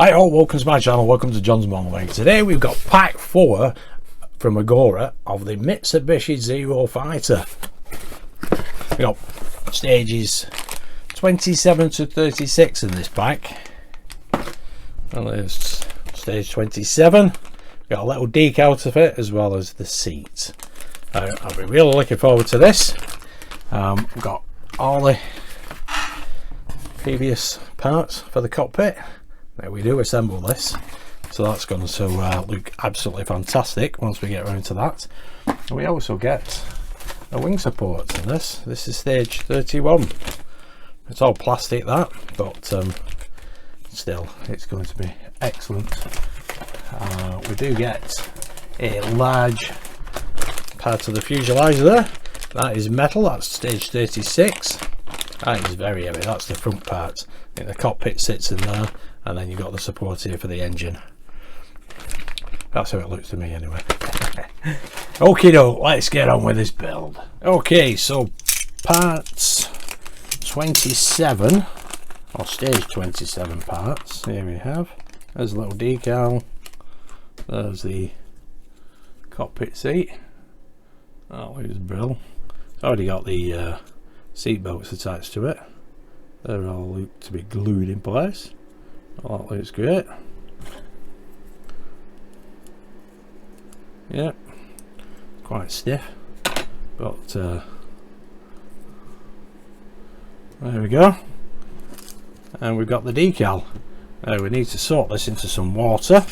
Hi all, welcome to my channel, welcome to John's Monoling. Today we've got pack 4 from Agora of the Mitsubishi Zero Fighter. We've got stages 27 to 36 in this pack. And there's stage 27. We've got a little decal to fit as well as the seat. I'll be really looking forward to this. We've got all the previous parts for the cockpit. Now we do assemble this, so that's going to look absolutely fantastic once we get around to that. And we also get a wing support in this. This is stage 31. It's all plastic that, but still it's going to be excellent. We do get a large part of the fuselage there. That is metal, that's stage 36. That is very heavy, that's the front part. I think the cockpit sits in there, and then you've got the support here for the engine. That's how it looks to me anyway. Okay, let's get on with this build. Okay, so parts 27, or stage 27 parts, here we have. There's a little decal, there's the cockpit seat. That looks brilliant. It's already got the seat belts attached to it. They're all look to be glued in place. Oh, that looks great. Yeah, quite stiff, but there we go. And we've got the decal. Now we need to sort this into some water.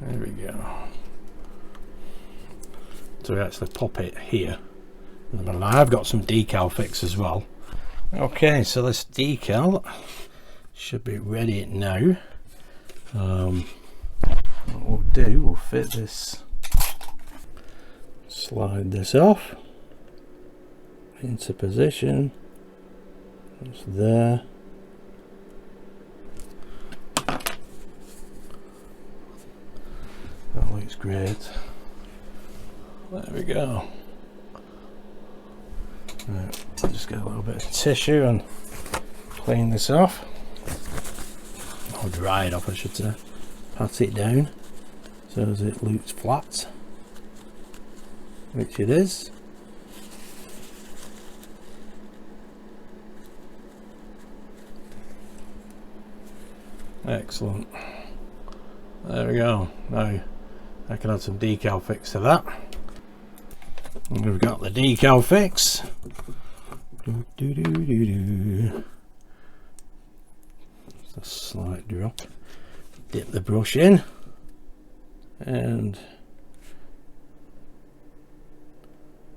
There we go. So we actually pop it here. And I've got some decal fix as well. Okay, so this decal should be ready now. What we'll do, we'll fit this, slide this off into position. It's there. That looks great. There we go. Right, just get a little bit of tissue and clean this off. Or dry it off, I should say. Pat it down so as it looks flat, which it is. Excellent. There we go. Now I can add some decal fix to that. And we've got the decal fix. Just a slight drop. Dip the brush in, and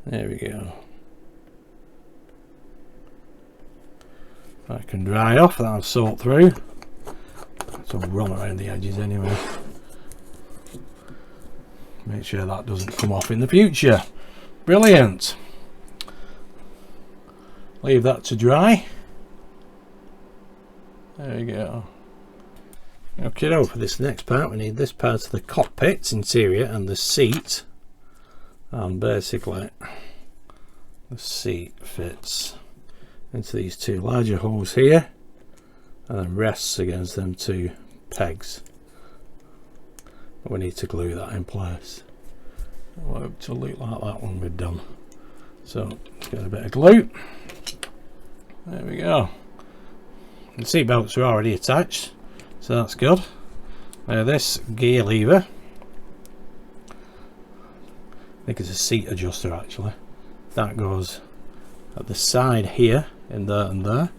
there we go. That can dry off, that'll sort through. It's all run around the edges anyway. Make sure that doesn't come off in the future. Brilliant. Leave that to dry. There you go. Okay, for this next part we need this part of the cockpit interior and the seat, and basically the seat fits into these two larger holes here and then rests against them two pegs. We need to glue that in place. It won't to look like that when we're done. So let's get a bit of glue. There we go. The seat belts are already attached, so that's good. Now this gear lever, I think it's a seat adjuster actually, that goes at the side here, in there and there.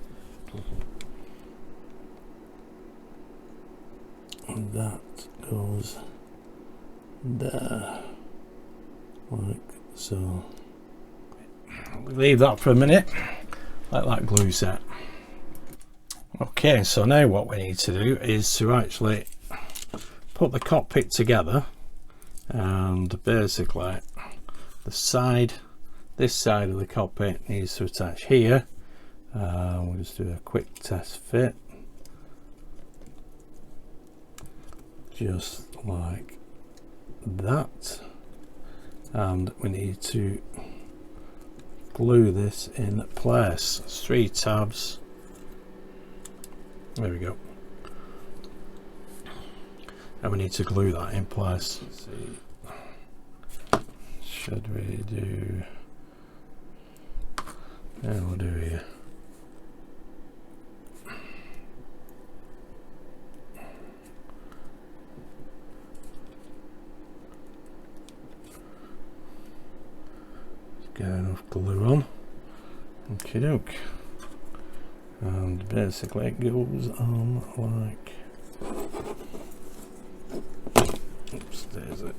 And that goes there, like so. Leave that for a minute, let that glue set. Okay, so now what we need to do is to actually put the cockpit together, and basically this side of the cockpit needs to attach here. We'll just do a quick test fit, just like that, and we need to glue this in place. 3 tabs. There we go. and we need to glue that in place. Let's see, should we do, yeah, we'll do here. Get enough glue on. Okie doke. And basically it goes on like, oops, there's it.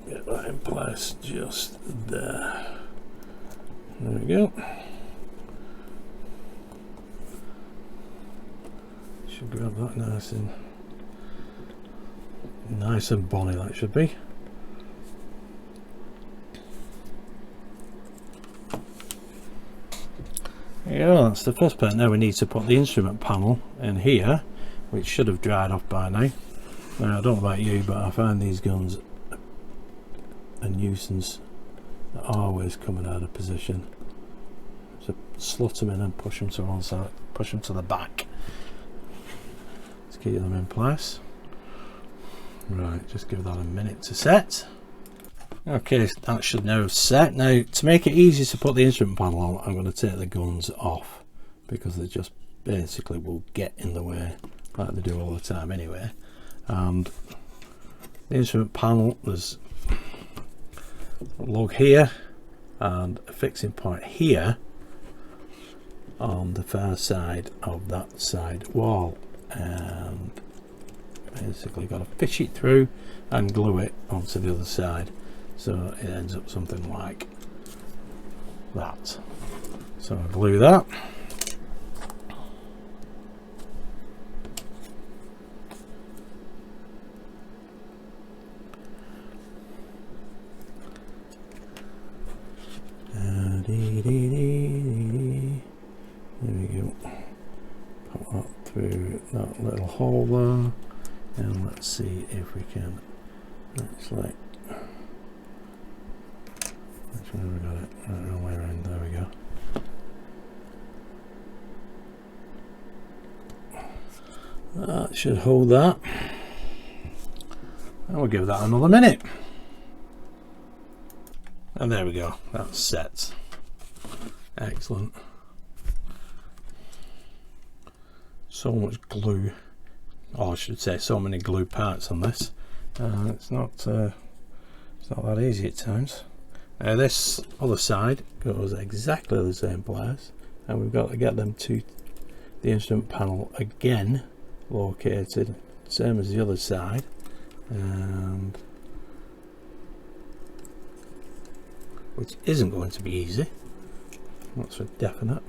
Get that in place just there. There we go. Should grab that nice and bonny, that should be. Yeah, that's the first part. Now we need to put the instrument panel in here, which should have dried off by now. Now I don't know about you, but I find these guns a nuisance. They're always coming out of position. So slot them in and push them to one side, push them to the back. Let's keep them in place. Right, just give that a minute to set. Okay, that should now have set. Now, to make it easy to put the instrument panel on, I'm going to take the guns off because they just basically will get in the way like they do all the time anyway. And the instrument panel, there's a lug here and a fixing point here on the far side of that side wall, and basically got to fish it through and glue it onto the other side, so it ends up something like that. So I glue that. There we go. Put that through that little hole there, and let's see if we can actually. Which way we got it? Right, wrong way around. There we go. That should hold that, and we'll give that another minute. And there we go. That's set. Excellent. So much glue, or I should say so many glue parts on this. It's not that easy at times. This other side goes exactly the same place, and we've got to get them to the instrument panel again, located same as the other side, and which isn't going to be easy, that's for definite.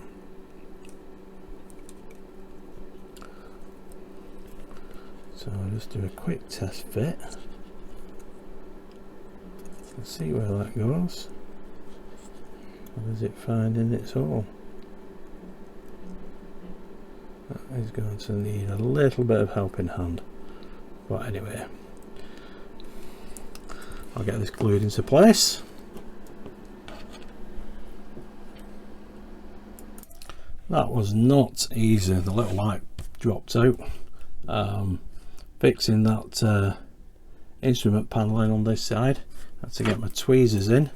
So I'll just do a quick test fit and see where that goes. Or does it find in its hole? That is going to need a little bit of helping hand, but anyway, I'll get this glued into place. That was not easy. The little light dropped out. Fixing that instrument panel in on this side. I had to get my tweezers in.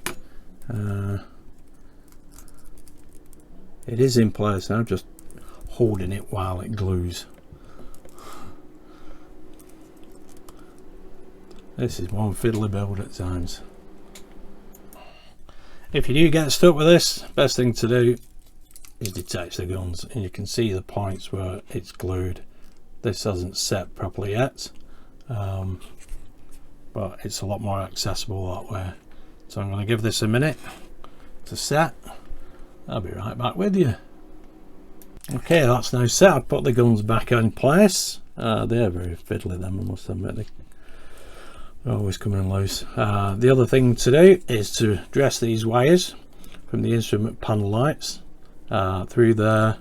It is in place now, just holding it while it glues. This is one fiddly build at times. If you do get stuck with this, best thing to do is detach the guns, and you can see the points where it's glued. This hasn't set properly yet, but it's a lot more accessible that way. So I'm going to give this a minute to set. I'll be right back with you. Okay, that's now set. I've put the guns back in place. They're very fiddly, them, I must admit. They're always coming loose. The other thing to do is to dress these wires from the instrument panel lights through there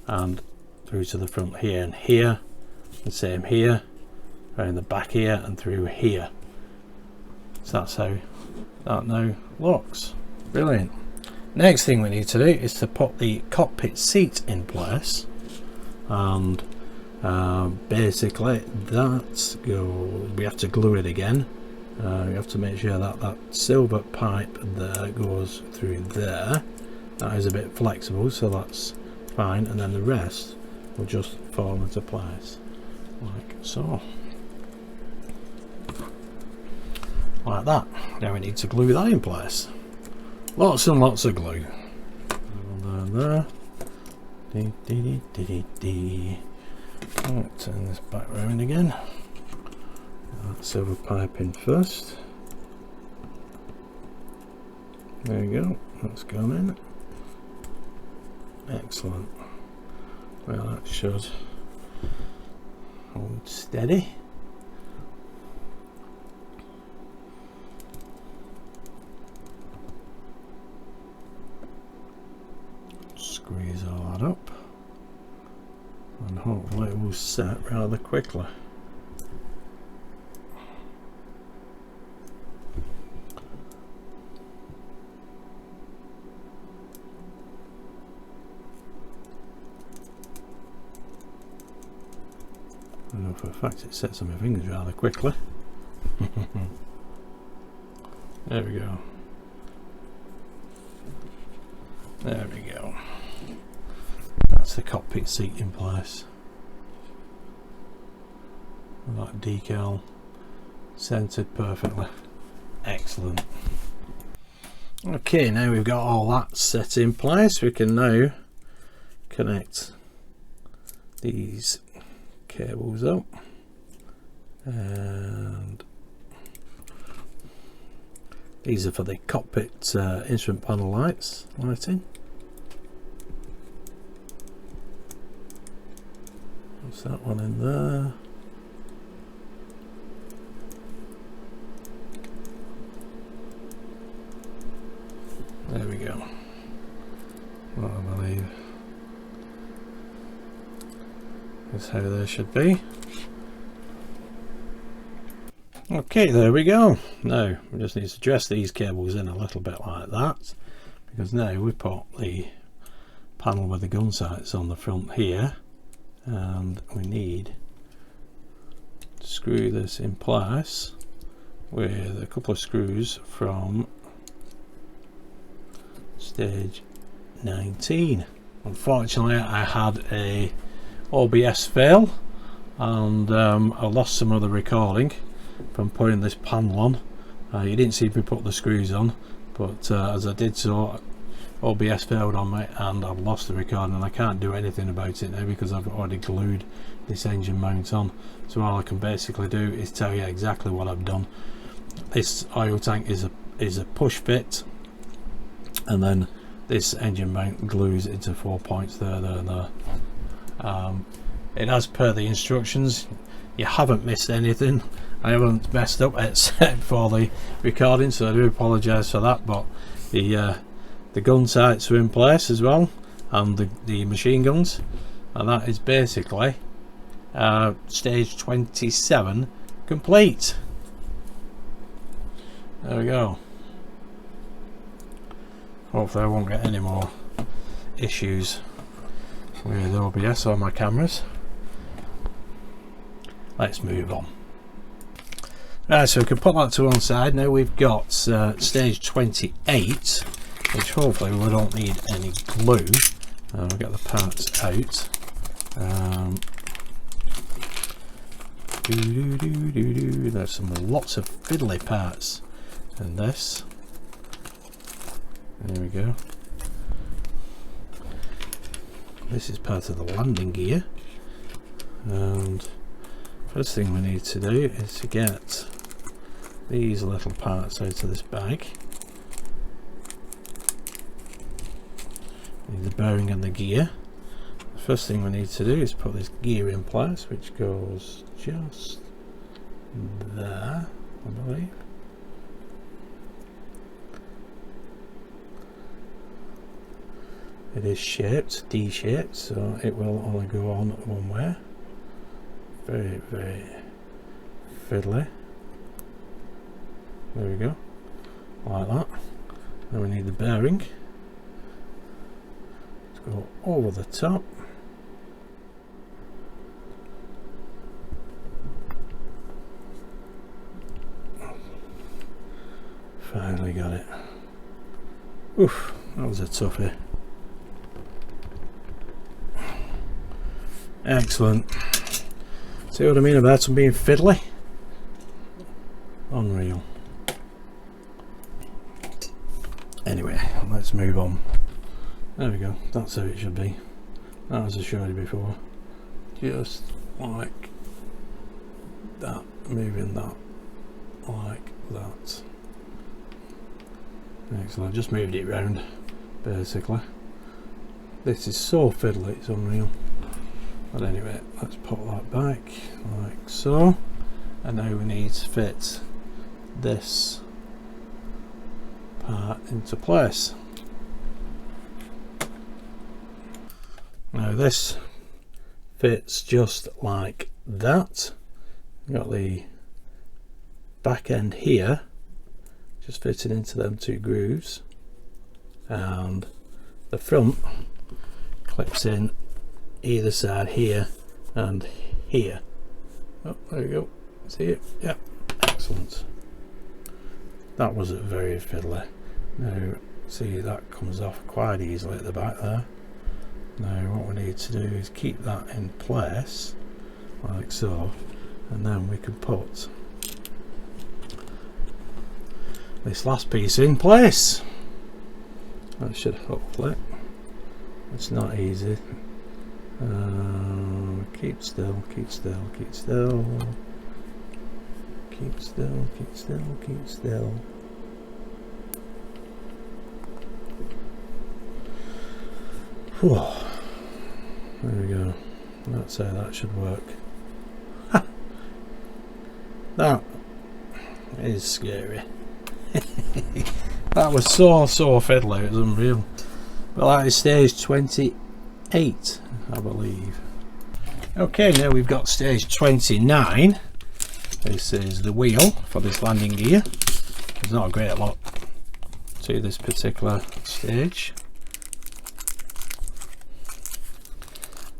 and through to the front here and here. The same here, around the back here and through here. So that's how that now looks. Brilliant. Next thing we need to do is to put the cockpit seat in place, and basically we have to glue it again. You have to make sure that that silver pipe there goes through there. That is a bit flexible, so that's fine, and then the rest will just fall into place like so, like that. Now we need to glue that in place. Lots and lots of glue. There. Right, turn this back round again. That silver pipe in first. There you go, that's gone in. Excellent. Well, that should hold steady. Squeeze all that up, and hopefully it will set rather quickly. I know for a fact it sets on my fingers rather quickly. There we go. There we go. That's the cockpit seat in place. That decal centered perfectly. Excellent. Okay, now we've got all that set in place, we can now connect these cables up, and these are for the cockpit instrument panel lighting. What's that one in there? There we go. What I believe is how they should be. Okay, there we go. Now we just need to dress these cables in a little bit like that, because now we put the panel with the gun sights on the front here, and we need to screw this in place with a couple of screws from stage 19. Unfortunately, I had a OBS fail, and I lost some of the recording from putting this panel on. You didn't see me put the screws on, but as I did so, OBS failed on me and I've lost the recording, and I can't do anything about it now because I've already glued this engine mount on. So all I can basically do is tell you exactly what I've done. This oil tank is a push fit, and then this engine mount glues into 4 points there, and there. It as per the instructions. You haven't missed anything. I haven't messed up except for the recording, so I do apologise for that. But the gun sights are in place as well, and the machine guns, and that is basically stage 27 complete. There we go. Hopefully I won't get any more issues with OBS on my cameras. Let's move on. Right, so we can put that to one side. Now we've got stage 28, which hopefully we don't need any glue. We'll get the parts out. There's lots of fiddly parts in this. There we go. This is part of the landing gear, and first thing we need to do is to get these little parts out of this bag. Need the bearing and the gear. The first thing we need to do is put this gear in place, which goes just there, I believe. It is shaped, D-shaped, so it will only go on one way. Very, very fiddly. There we go, like that. Then we need the bearing. go over the top. Finally got it. Oof, that was a toughie. Excellent. See what I mean about them being fiddly? Unreal. Anyway, let's move on. There we go, that's how it should be. As I showed you before. Just like that, moving that like that. Excellent, I just moved it round basically. This is so fiddly, it's unreal. But anyway, let's put that back like so. And now we need to fit this part into place. Now this fits just like that. Got the back end here just fitting into them two grooves, and the front clips in either side here and here. Oh, there you go. See it? Yeah, excellent. That wasn't very fiddly. Now see, that comes off quite easily at the back there. Now what we need to do is keep that in place like so, and then we can put this last piece in place. That should hopefully, it's not easy. Keep still, keep still, keep still, keep still, keep still, keep still. Whew. There we go. That's how that should work. Ha! That is scary. That was so fiddly, it was unreal. But that is stage 28, I believe. Okay, now we've got stage 29. This is the wheel for this landing gear. There's not a great lot to this particular stage.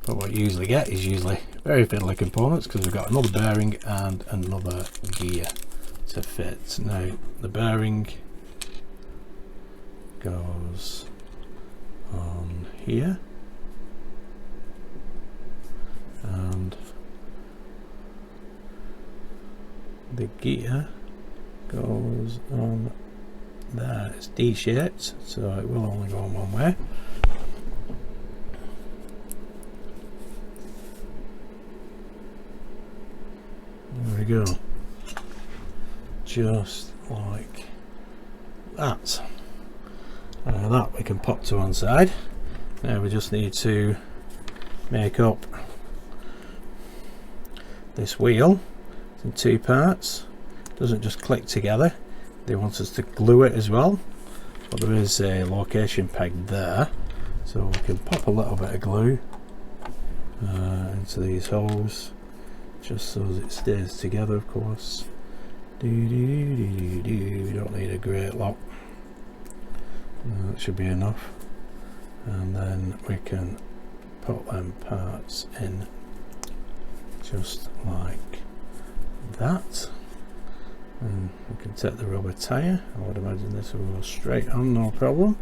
But what you usually get is usually very fiddly components, because we've got another bearing and another gear to fit. Now the bearing goes on here, and the gear goes on there. It's D-shaped, so it will only go on one way. There we go, just like that. That we can pop to one side. Now we just need to make up this wheel in two parts. It doesn't just click together, they want us to glue it as well, but there is a location peg there, so we can pop a little bit of glue into these holes, just so that it stays together, of course. We don't need a great lot. That should be enough, and then we can put them parts in just like that, and we can take the rubber tyre. I would imagine this will go straight on, no problem.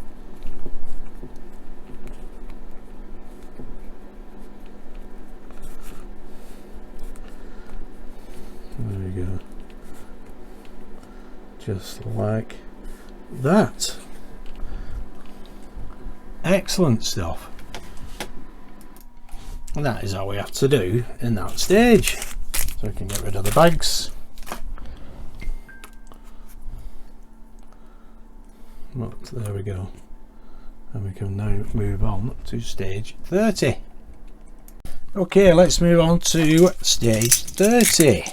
There we go, just like that. Excellent stuff. And that is all we have to do in that stage. So we can get rid of the bags. But there we go. And we can now move on to stage 30. Okay, let's move on to stage 30.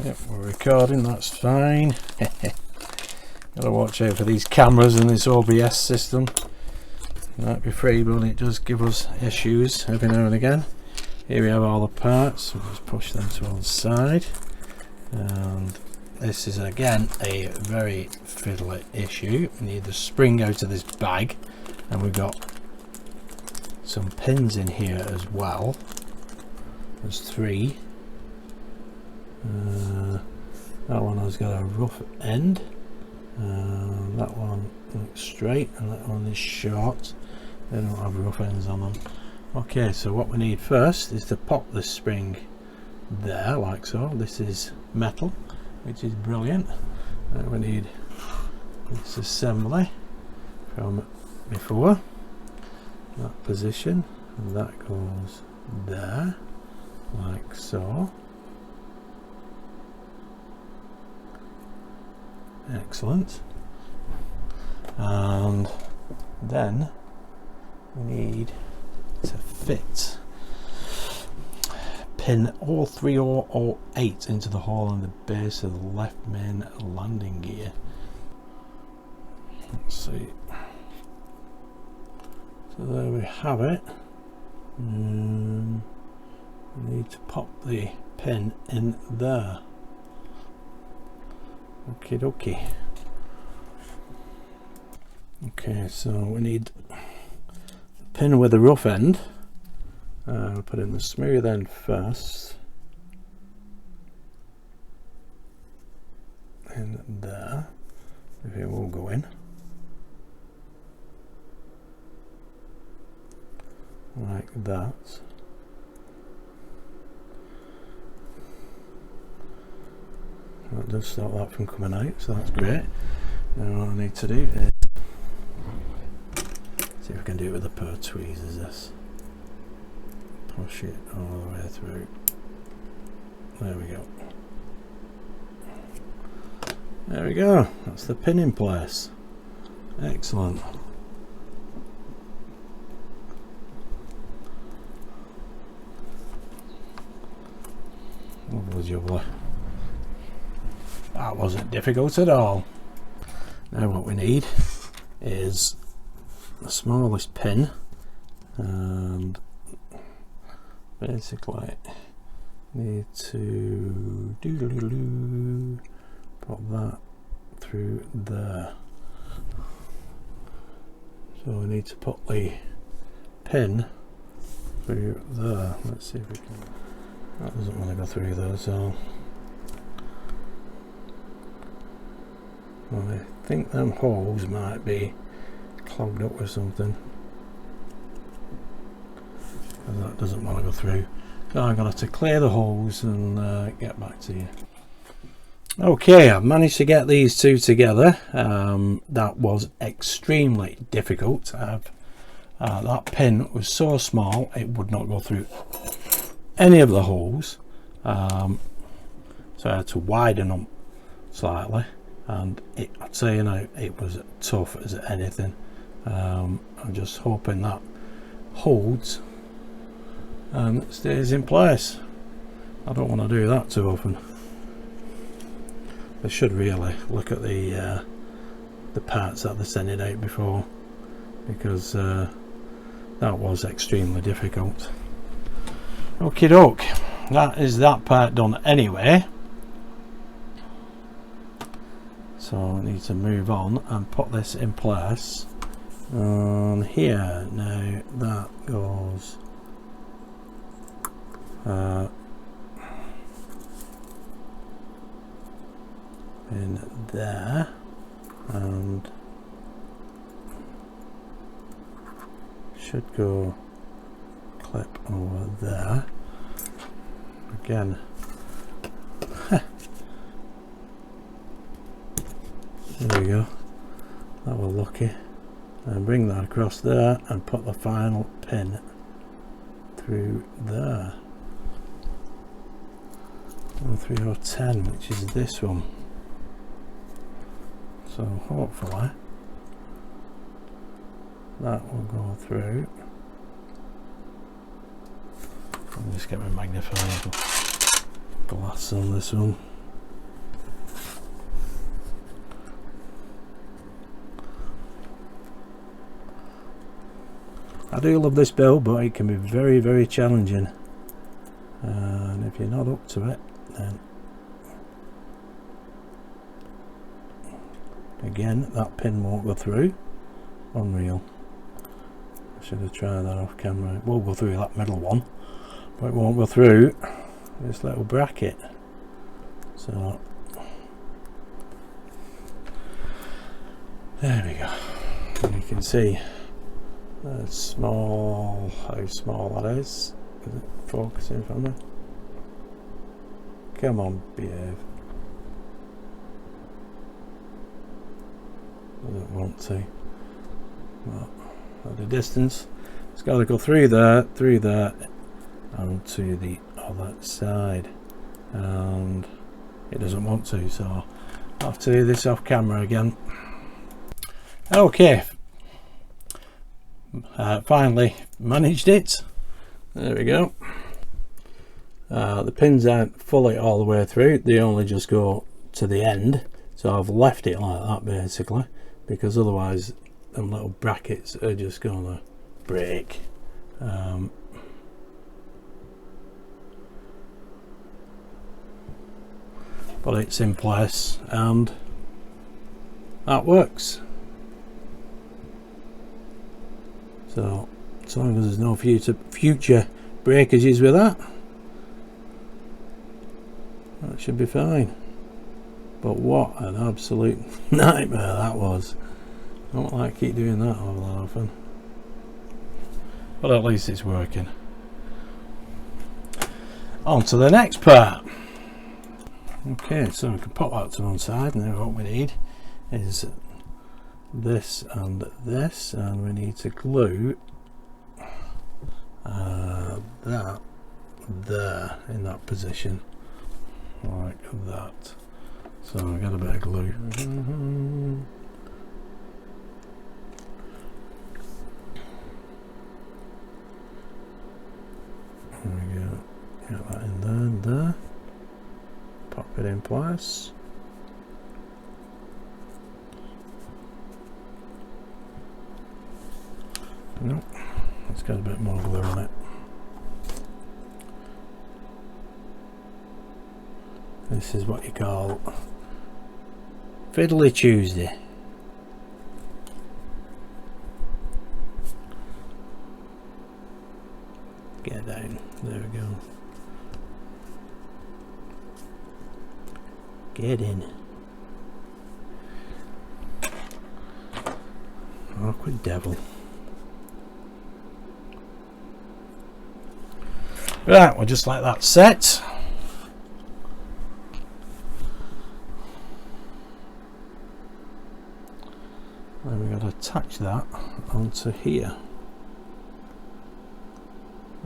Yep, we're recording, that's fine. Gotta watch out for these cameras and this OBS system. It might be free, but it does give us issues every now and again. Here we have all the parts, we'll just push them to one side, and this is again a very fiddly issue. We need the spring out of this bag, and we've got some pins in here as well. There's 3. That one has got a rough end. That one looks straight, and that one is short. They don't have rough ends on them. Okay, so what we need first is to pop this spring there, like so. This is metal, which is brilliant. We need this assembly from before, that position, and that goes there, like so. Excellent. And then we need to fit pin 03008 into the hole in the base of the left main landing gear. Let's see. So there we have it. We need to pop the pin in there. Okie dokie. Okay, so we need the pin with the rough end. We'll put in the smooth end first. In there. If it will go in. Like that. That does stop that from coming out, so that's great. Now what I need to do is see if I can do it with a pair of tweezers. This, push it all the way through. There we go. There we go. That's the pin in place. Excellent. Lovely jubbly. That wasn't difficult at all. Now what we need is the smallest pin, and basically need to put that through there. So we need to put the pin through there. Let's see if we can. That doesn't want to go through there, so I think them holes might be clogged up with something. And that doesn't want to go through. So I'm going to have to clear the holes and get back to you. Okay, I've managed to get these two together. That was extremely difficult. That pin was so small it would not go through any of the holes. So I had to widen them slightly. And I'd say, you know, it was tough as anything. I'm just hoping that holds and stays in place. I don't want to do that too often. They should really look at the parts that they're sending out before, because that was extremely difficult. Okie doke, that is that part done anyway. So I need to move on and put this in place on here. Now that goes in there, and should go clip over there again. There we go, that was lucky. And bring that across there and put the final pin through there. 3010, which is this one. So hopefully that will go through. I'll just get my magnifying glass on this one. I do love this build, but it can be very, very challenging, and if you're not up to it, then Again, that pin won't go through. Unreal. I should have tried that off camera. It will go through that middle one, but it won't go through this little bracket. So there we go. And you can see how small that is. Is it focusing for me? Come on, behave. Doesn't want to. Well, at the distance, it's got to go through there, and to the other side, and it doesn't want to. So I'll have to do this off camera again. Okay, finally managed it. There we go. The pins aren't fully all the way through, they only just go to the end, so I've left it like that basically, because otherwise them little brackets are just gonna break. But it's in place and that works. So as long as there's no future breakages with that should be fine. But what an absolute nightmare that was. I don't like keep doing that all that often, but at least it's working. On to the next part. Okay, so we can put that to one side. Now what we need is this, and we need to glue that there in that position like that. So I got a bit of glue. There we go. Get that in there and there. Pop it in place. Nope, it's got a bit more glue on it. This is what you call Fiddly Tuesday. Get down, there we go. Get in. Awkward devil. Right, we'll just let that set. Then we've got to attach that onto here.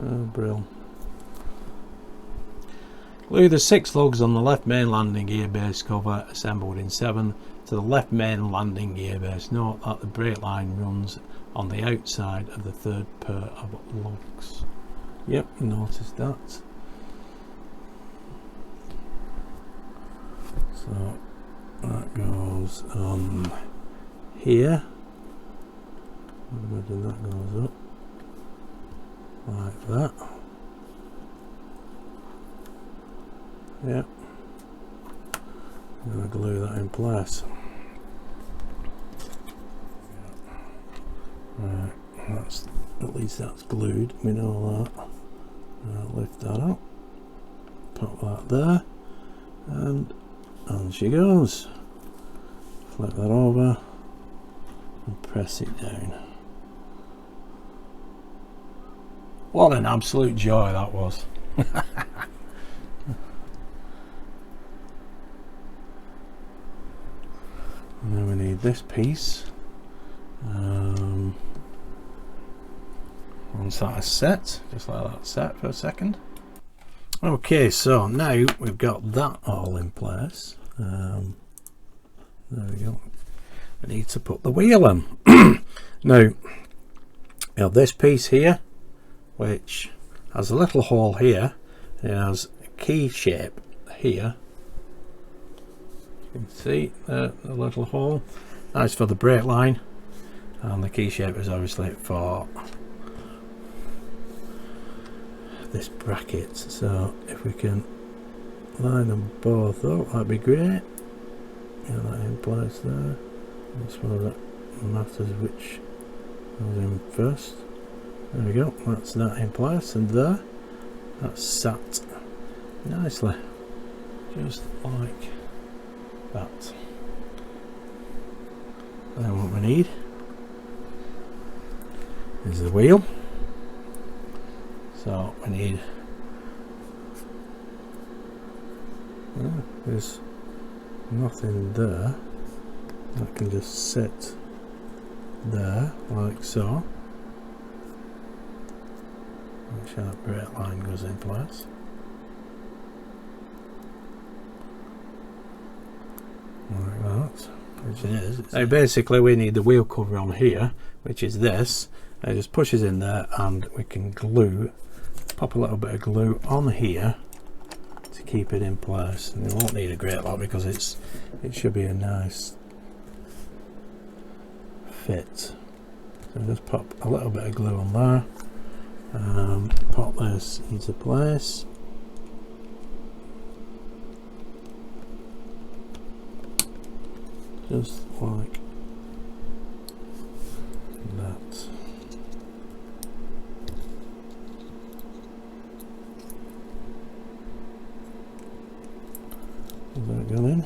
Oh, brill. Glue the 6 lugs on the left main landing gear base cover assembled in 7 to the left main landing gear base. Note that the brake line runs on the outside of the 3rd pair of lugs. Yep, noticed that. So that goes on here. I imagine that goes up like that. Yep. I'm going to glue that in place. Right, that's, at least that's glued, we know that. Lift that up, put that there, and on she goes. Flip that over and press it down. What an absolute joy that was. And then we need this piece. Once that is set, just let that set for a second. Okay, so now we've got that all in place. There we go. We need to put the wheel in. Now, you have this piece here, which has a little hole here. It has a key shape here. You can see the little hole. That's for the brake line, and the key shape is obviously for this bracket. So if we can line them both up, that'd be great. Get that in place there. That's where it matters which goes in first. There we go, that's that in place, and there, that's sat nicely, just like that. Then what we need is the wheel. So we need, there's nothing there. I can just sit there like so. Make sure that brake line goes in place. Like that, which it is. So basically we need the wheel cover on here, which is this. It just pushes in there and we can glue, pop a little bit of glue on here to keep it in place. And we won't need a great lot because it should be a nice fit. So just pop a little bit of glue on there, pop this into place. Just like that. Does that go in?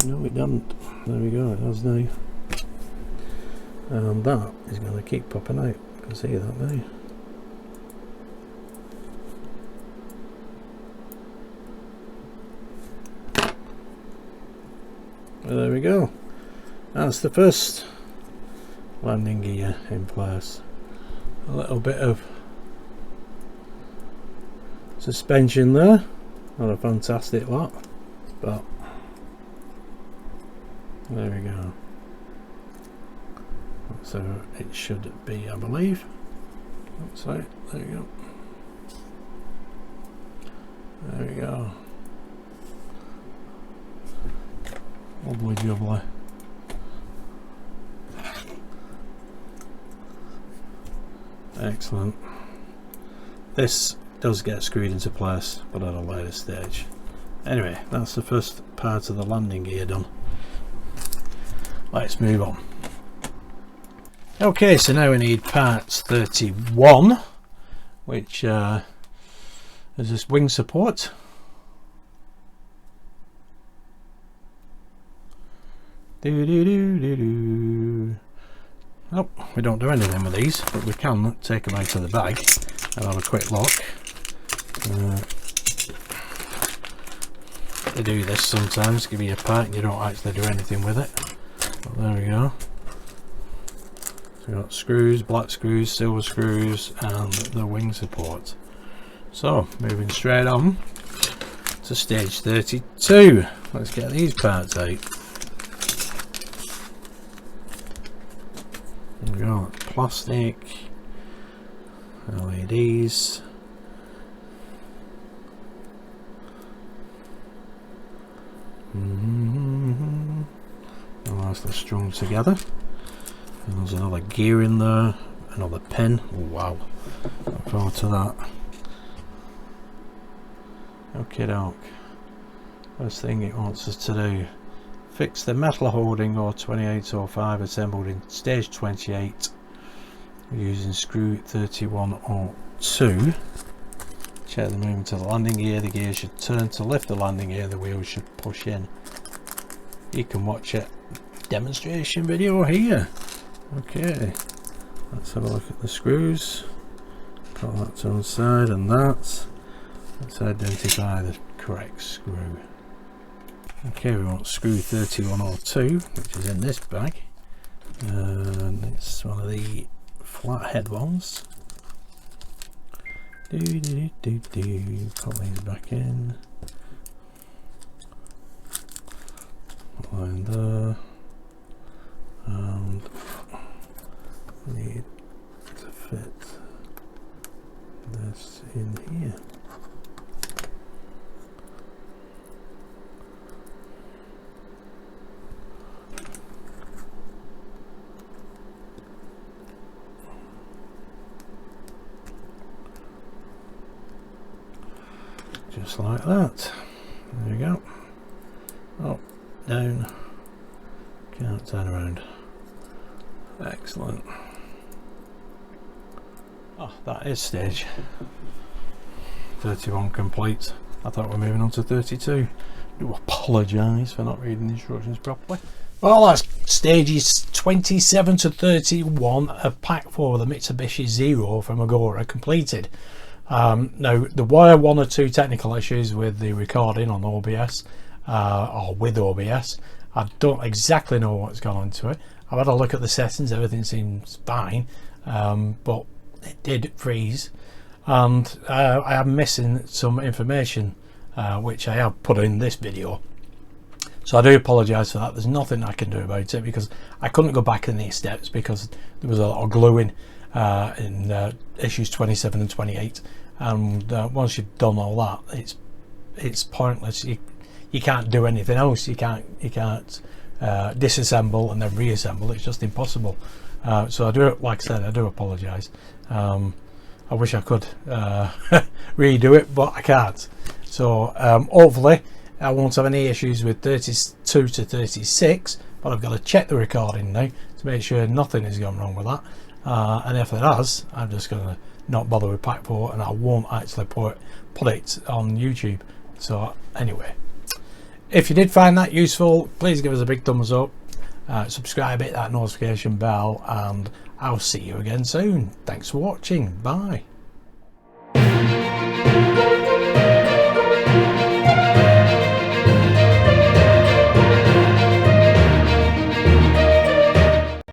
No, it doesn't. There we go, it does now. And that is going to keep popping out. You can see that now. Well, there we go. That's the first landing gear in place. A little bit of suspension there. Not a fantastic lot, but there we go. So it should be, I believe. So there we go. There we go. Wobbly jubbly. Excellent. This does get screwed into place, but at a later stage. Anyway, that's the first part of the landing gear done. Let's move on. Okay, so now we need parts 31, which is this wing support. Oh, we don't do anything with these, but we can take them out of the bag and have a quick look. They do this sometimes, give you a part and you don't actually do anything with it. But there we go. So we've got screws, black screws, silver screws, and the wing support. So, moving straight on to stage 32. Let's get these parts out. We've got plastic, LEDs, nicely strung together. And there's another gear in there, another pin. Oh, wow, look forward to that. Okay, doke. First thing it wants us to do: fix the metal holding or 2805 assembled in stage 28 using screw 3102. Check the movement of the landing gear. The gear should turn to lift the landing gear. The wheel should push in. You can watch a demonstration video here. Okay, let's have a look at the screws. Put that to one side and that. Let's identify the correct screw. Okay, we want screw 3102, which is in this bag, and it's one of the flathead ones. Put these back in. Line there, and we need to fit this in here. Just like that. down, can't turn around. Excellent. Oh, that is stage 31 complete. I thought we were moving on to 32. I do apologise for not reading the instructions properly. Well, that's stages 27 to 31 of pack 4 of the Mitsubishi Zero from Agora completed. Now, there were one or two technical issues with the recording on OBS, or with OBS. I don't exactly know what's gone into it. I've had a look at the settings, everything seems fine, but it did freeze, and I am missing some information which I have put in this video. So I do apologise for that. There's nothing I can do about it because I couldn't go back in these steps because there was a lot of gluing in issues 27 and 28, and once you've done all that, it's pointless. You can't do anything else. You can't disassemble and then reassemble. It's just impossible. So I do, like I said, I do apologise. I wish I could redo it, but I can't. So hopefully I won't have any issues with 32 to 36, but I've got to check the recording now to make sure nothing has gone wrong with that. And if it has, I'm just going to not bother with pack 4, and I won't actually put it on YouTube. So anyway, if you did find that useful, please give us a big thumbs up, subscribe, hit that notification bell, and I'll see you again soon. Thanks for watching. Bye.